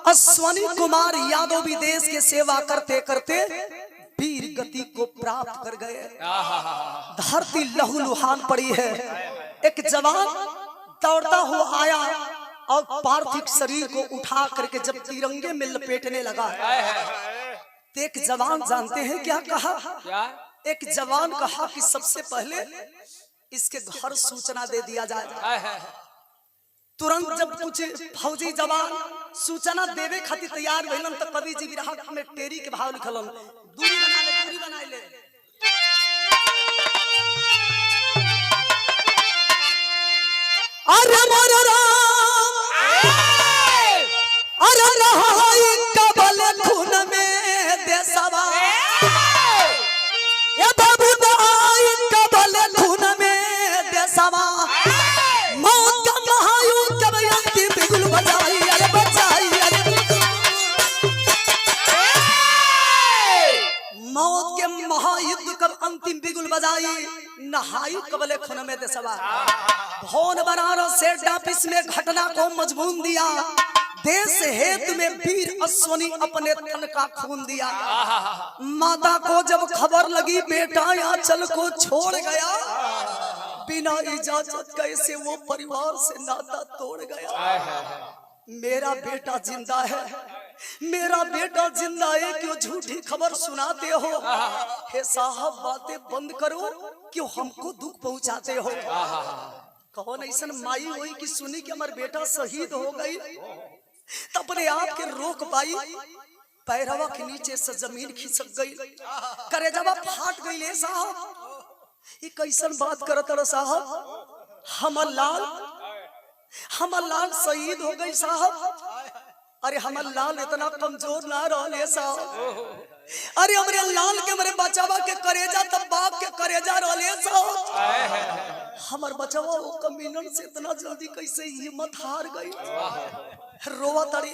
अश्वनी कुमार यादव भी देश के सेवा करते करते वीर गति को प्राप्त कर गए। धरती लहूलुहान पड़ी है। एक जवान दौड़ता हुआ आया और पार्थिव शरीर को उठा करके जब तिरंगे में लपेटने लगा, तो एक जवान जानते हैं क्या कहा? एक जवान कहा कि सबसे पहले इसके घर सूचना दे दिया जाए। तुरंत जब कुछ फौजी जवान सूचना देवे खातिर तैयार भइलन, तो कवि जी विरह में टेरी के भाव लिखलन, दूरी बना ले, दूरी बना ले। अरे मोर राम, अरे नहाई कबल खून में देशवा, ये बाबू नहाई कबल खून में देशवा, मौत का महायुद्ध कब अंतिम बिगुल बजाई, अरे बजाई, अरे मौत के महायुद्ध कब अंतिम बिगुल बजाई, नहाई कबले खून में देशवा। भवन बनारस से डापिस में घटना को मजबून दिया, देश हेतु में वीर अश्वनी अपने तन का खून दिया। माता को जब खबर लगी बेटा आंचल को छोड़ गया, बिना इजाजत कैसे वो परिवार से नाता तोड़ गया। मेरा बेटा जिंदा है, मेरा बेटा जिंदा है, क्यों झूठी खबर सुनाते हो? हे साहब बातें बंद करो, क्यों हमको दुख पहुंचाते हो? कौन ऐसा माई हुई कि सुनी कि हमारा बेटा शहीद हो गई, तो अपने आप के रोक पाई, पैरवा के नीचे से जमीन खिसक गई, करेजवा फाट गई। साहब ये कैसन बात करत रहो साहब? हमर लाल शहीद हो गई साहब। अरे हमर लाल इतना कमजोर ना रहे साहब। अरे हमरे लाल के हमरे बचावा के करेजा तब बाप के करेजा रहे साहब। हमर बचावा वो कमीनन से इतना जल्दी कैसे हिम्मत हार गई। रोवा तड़ी।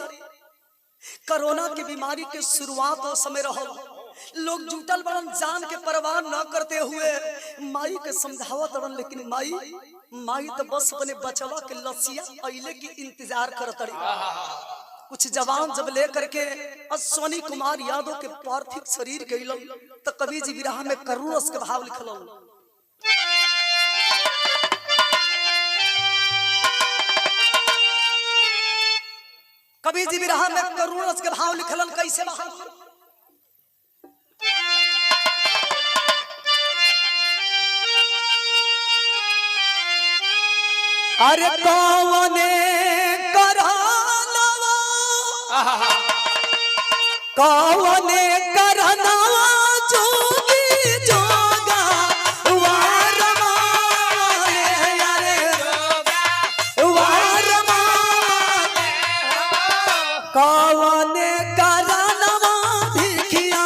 कोरोना की बीमारी के शुरुआत हो समय रहो, लोग जुटल बड़न जान के परवाह न करते हुए माई के समझावत रन, लेकिन माई तो बस अपने बचवा के लसिया अइले की इंतजार करत रही। कुछ जवान जब लेकर के अश्वनी कुमार यादव के पार्थिव शरीर के इलन तो कवि जी विरह में करुण रस के भाव लिखलन। कवि जी विरह में करुण रस के भाव लिखलन कैसे भाव? अरे कौने कौने करनवा जोगी जोगा वारमा यारे वारमा कौने करनवा भिखिया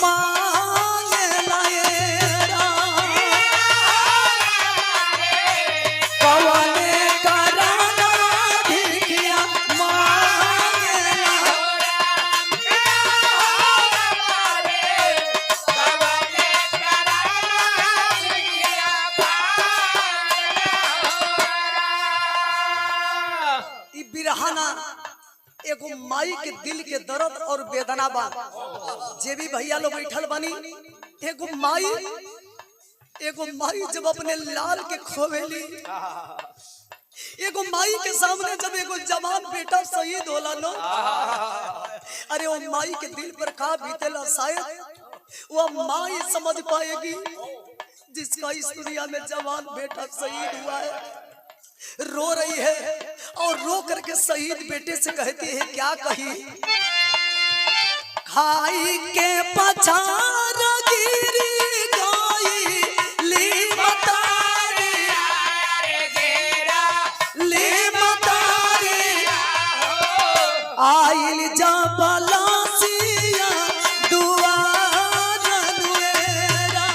मांगे लाएरा कौने करनवा भिखिया एगो माई के दिल के दर्द और वेदना बा। जे भी भैया लोग बैठल बनी, एगो माई जब अपने लाल के खोवेली, एगो माई के सामने जब एगो जवान बेटा शहीद होला न, अरे वो माई के दिल पर का बीतेला शायद वो माई समझ पाएगी जिसका इस दुनिया में जवान बेटा शहीद हुआ है। रो रही है और रो करके शहीद बेटे से कहती है, क्या कही? खाई के पछार गिरी गाई ली मतारी ली मतारी आइल जबला सिया दुआर दुएरा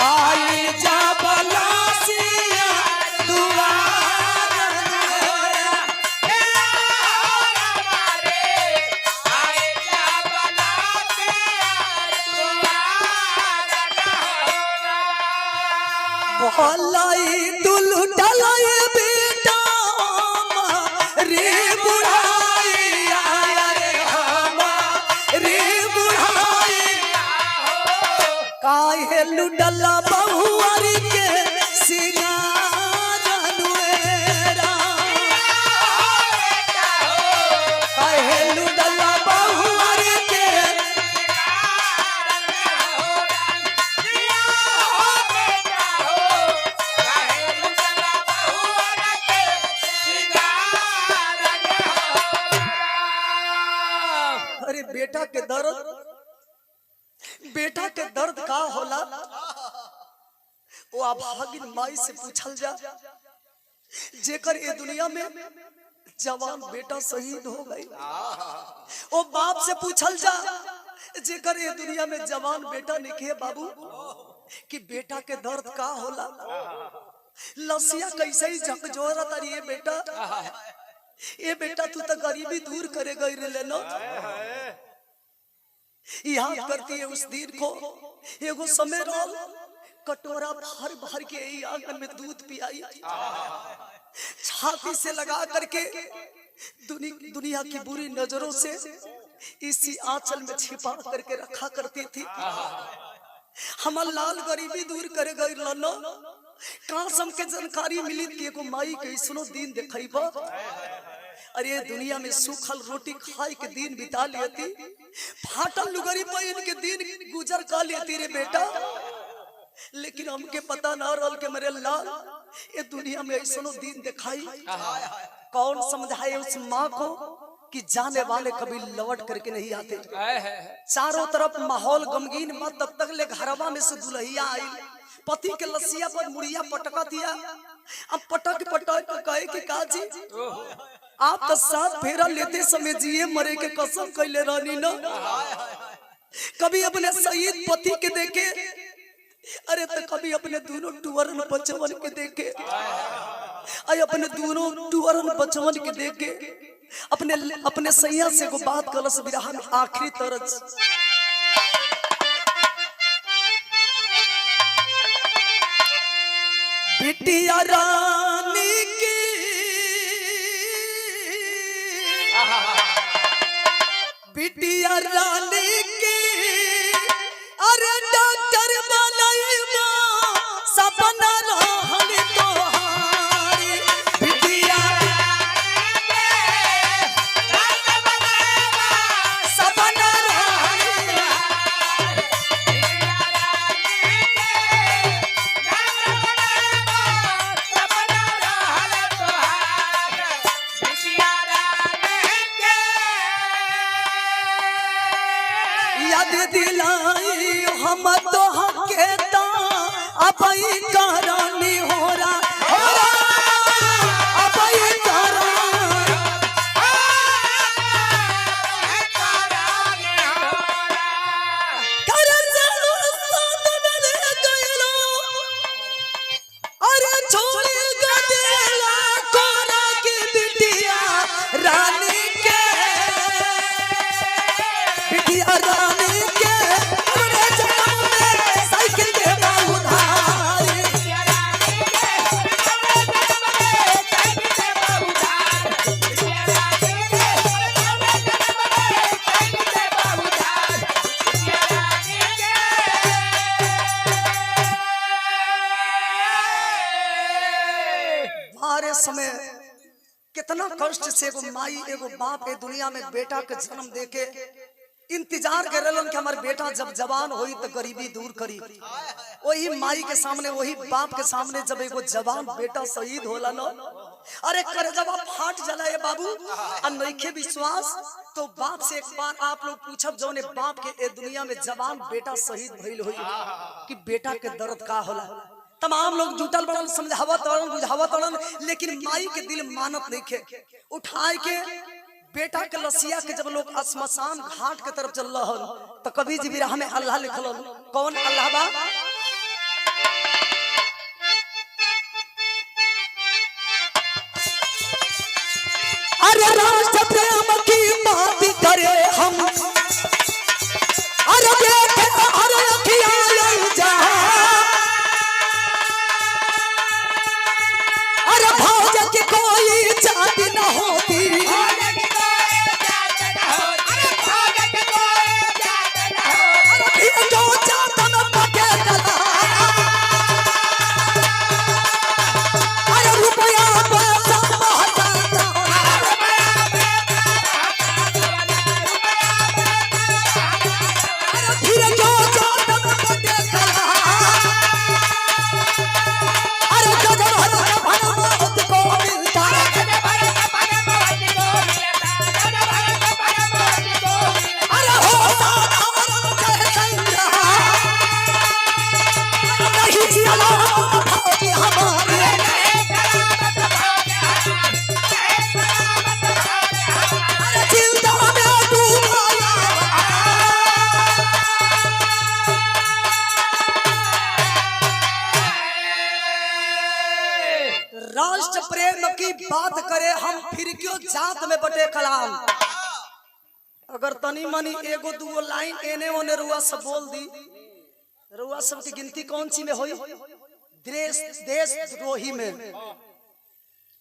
आइल जबला भलाई दुल डलाई बेटा रे बुढ़ाई रे रे बुढ़ाई काहे लुडला बहुआरी के सिंगार नुएरा काहे लुडला बहुआरी के बेटा के दर्द का होला वो अभागिन माई से पूछल जा, जेकर ए दुनिया में जवान बेटा शहीद हो गई। ओ बाप से पूछल जा, जेकर ए दुनिया में जवान बेटा निके बाबू कि बेटा के दर्द का होला। लसिया कैसे ही झकझोरा तारी ये बेटा तू तो गरीबी दूर करे गई रे लेनो। याद करती है उस दिन को, एगो समय रोल कटोरा भर भर के आंगन में दूध पियाई, छाती से लगा करके दुनिया की बुरी नजरों से इसी आंचल में छिपा करके रखा करती थी। हमार लाल गरीबी दूर करे गई लनो। कासम के जानकारी मिली कि एगो माई के सुनो दिन देखइबा। अरे दुनिया में सूखल रोटी खाए के दिन बिता लेती, फाटल लुगरी पहन के दिन गुजर का लेती रे बेटा। लेकिन हमके पता ना रहल के मेरे लाल ये दुनिया में ऐसनो दिन दिखाई। कौन समझाए उस माँ को कि जाने वाले कभी लौट करके नहीं आते। चारों तरफ माहौल गमगीन मत, तब तक ले घरवा में से दुल्हिया आई, पति के लसिया पर मुड़िया पटका दिया। अब पटक पटक कहे कि काजी आप तो साथ फेरा लेते समय जिए मरे के कसम कैले रहनी न। कभी अपने शहीद पति के देखे अरे तो कभी अपने दोनों टुअरन बचवन के देखे, अरे अपने दोनों टुअरन बचवन के देखे अपने सैया से को बात कलस बिरहा में आखिरी तरज। बिटिया रानी की बिटिया रानी की अरे डॉक्टर बनाई सपना रहल तोहारी। बिटिया सपना रहल याद दिलाई हम तो हकेता अपई करानी हो रहा अपई करा कर जरूर साथ मिल गइलो अरे छोड़ गदेला कोरा की बिटिया रानी के बिटिया रानी के अरे जन्म में साइकिल के उधारी। हमारे समय कितना कष्ट से एगो माई एगो बाप ए दुनिया में बेटा के जन्म देके इंतजार कर रहे कि हमारे बेटा जब जवान होई तो गरीबी दूर करी। वही माई के सामने वही बाप के सामने जब एगो जवान बेटा शहीद होला न, अरे कर जब फाट जला ये बाबू और नइखे विश्वास तो बाप से एक बार आप लोग पूछब जौने बाप के ए दुनिया में जवान बेटा शहीद भइल होई कि बेटा के दर्द का होला। तमाम लोग जुटल बड़न समझावत बड़न बुझावत बड़न, लेकिन माई के दिल मानत नइखे। उठाए के बेटा के लसिया के जब लोग श्मशान घाट के तरफ चल रहल तो कभी जी बिरहा में अल्लाह लिखल। कौन अल्लाह बा? अरे राष्ट्र प्रेम की बात करे हम अरे देखे अरे अखियां जा अरे भौज की कोई जात न होती जो जात न पके कला अरे रुपया पैसा महताता अरे फिर जो जात न पके कला अरे गजब हर भनमौत को मिलता अरे होता और कह संग्रह नहीं चला भागी हमारे अरे जिंदा में डूबाया राष्ट्र प्रेम की बात करे हम फिर क्यों जात में बटे कलाम। अगर तनी मनी एगो दूगो लाइन एने ओने रुआ सब बोल दी, रुआ सब की गिनती कौन सी में होई? देश द्रोही में।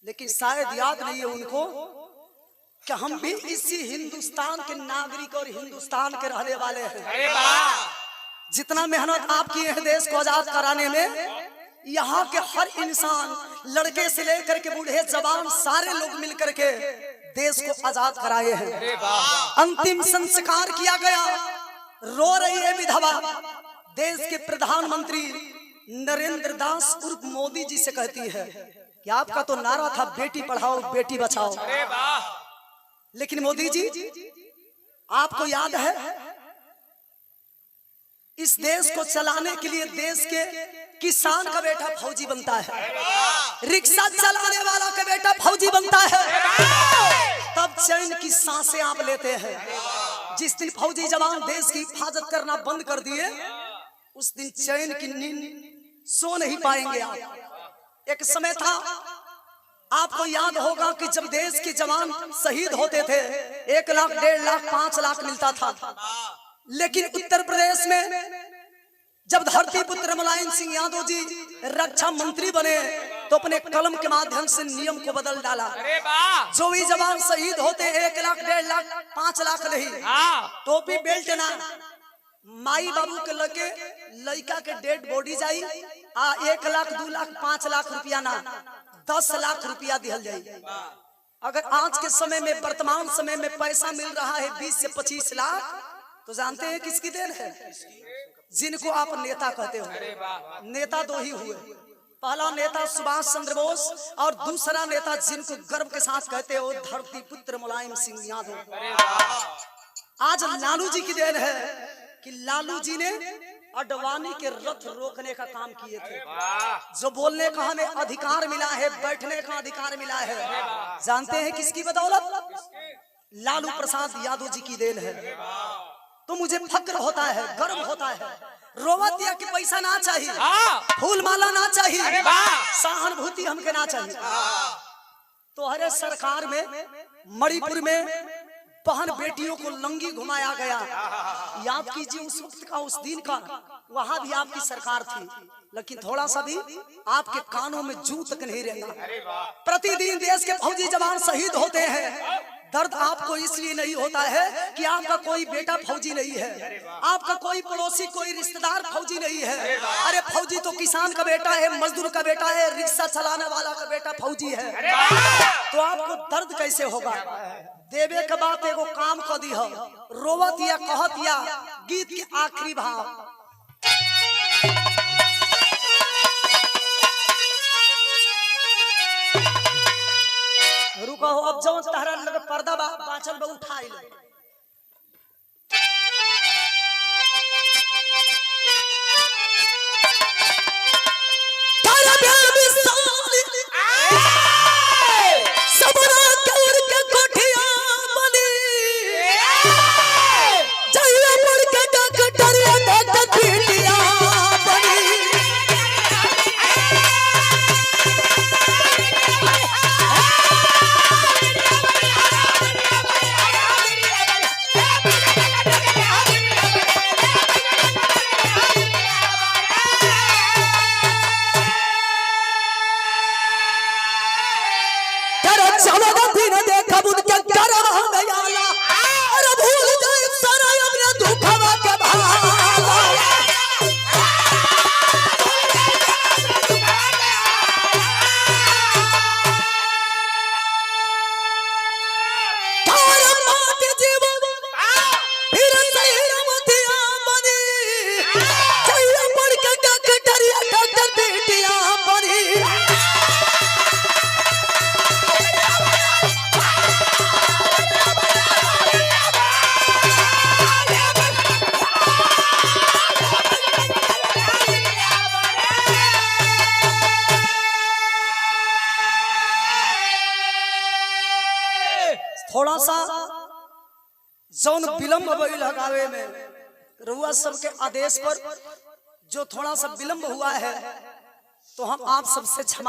लेकिन शायद याद नहीं है उनको कि हम भी इसी हिंदुस्तान के नागरिक और हिंदुस्तान के रहने वाले हैं। जितना मेहनत आप किए हैं देश को आजाद कराने में, यहाँ के हर इंसान लड़के से लेकर के बूढ़े जवान सारे लोग मिलकर के देश को आजाद कराए हैं। अंतिम संस्कार किया गया, रो रही है विधवा। देश के प्रधानमंत्री नरेंद्र दास उर्फ मोदी जी से कहती है कि आपका तो नारा था बेटी पढ़ाओ बेटी बचाओ, लेकिन मोदी जी आपको याद है इस देश को चलाने के लिए देश के किसान का बेटा फौजी बनता है, रिक्शा चलाने वाला का बेटा फौजी बनता है, तब चैन की सांसें आप लेते हैं। जिस दिन फौजी जवान देश की हिफाजत करना बंद कर दिए, उस दिन चैन की नींद सो नहीं पाएंगे आप। एक समय था, आपको याद होगा कि जब देश के जवान शहीद होते थे 1 लाख, 1.5 लाख, 5 लाख मिलता था। लेकिन उत्तर प्रदेश में जब धरती पुत्र मुलायम सिंह यादव जी रक्षा मंत्री बने तो अपने कलम के माध्यम से नियम को बदल डाला। अरे वाह, जो भी जवान शहीद होते 1 लाख, 1.5 लाख, 5 लाख नहीं, टोपी बेल्ट ना, माई बाबू के लगे लड़का के डेड बॉडी जाई आ 1 लाख, 2 लाख, 5 लाख रुपया ना 10 लाख रुपया दिहल जाई। अगर आज के समय में, वर्तमान समय में पैसा मिल रहा है 20 से 25 लाख, तो जानते हैं किसकी देन है? जिनको आप नेता कहते हो। नेता दो ही हुए, पहला नेता सुभाष चंद्र बोस और दूसरा नेता जिनको गर्व के साथ कहते हो धरती पुत्र मुलायम सिंह यादव। आज लालू जी की देन है कि लालू जी ने अडवाणी के रथ रोकने का काम किए थे। जो बोलने का हमें अधिकार मिला है, बैठने का अधिकार मिला है, जानते हैं किसकी बदौलत? लालू प्रसाद यादव जी की देन है। तो मुझे फक्र होता है, गर्व होता है। रोवा दिया कि पैसा ना चाहिए, फूल माला ना चाहिए, सहानुभूति हमके ना चाहिए। तो हरे सरकार में मणिपुर में बहन बेटियों को लंगी घुमाया गया। याद कीजिए उस वक्त का, उस दिन का, वहां भी आपकी सरकार थी, लेकिन थोड़ा सा भी आपके कानों में जू तक नहीं रहना। प्रतिदिन देश के फौजी जवान शहीद होते हैं। दर्द आपको इसलिए नहीं होता है कि आपका कोई बेटा फौजी नहीं है, आपका कोई पड़ोसी, कोई रिश्तेदार फौजी नहीं है। अरे फौजी तो किसान का बेटा है, मजदूर का बेटा है, रिक्शा चलाने वाला का बेटा फौजी है। तो आपको दर्द कैसे होगा? देवे के बात एगो काम कर दी है, रोवत या कहत या गीत के आखिरी भाव। रुको, अब जो तहरा लगे पर्दा बाचल बा उठाई ले। थोड़ा सा जौन विलम्ब भइल लगावे में, रउआ सबके आदेश पर जो थोड़ा सा विलम्ब हुआ है, तो हम आप सबसे क्षमा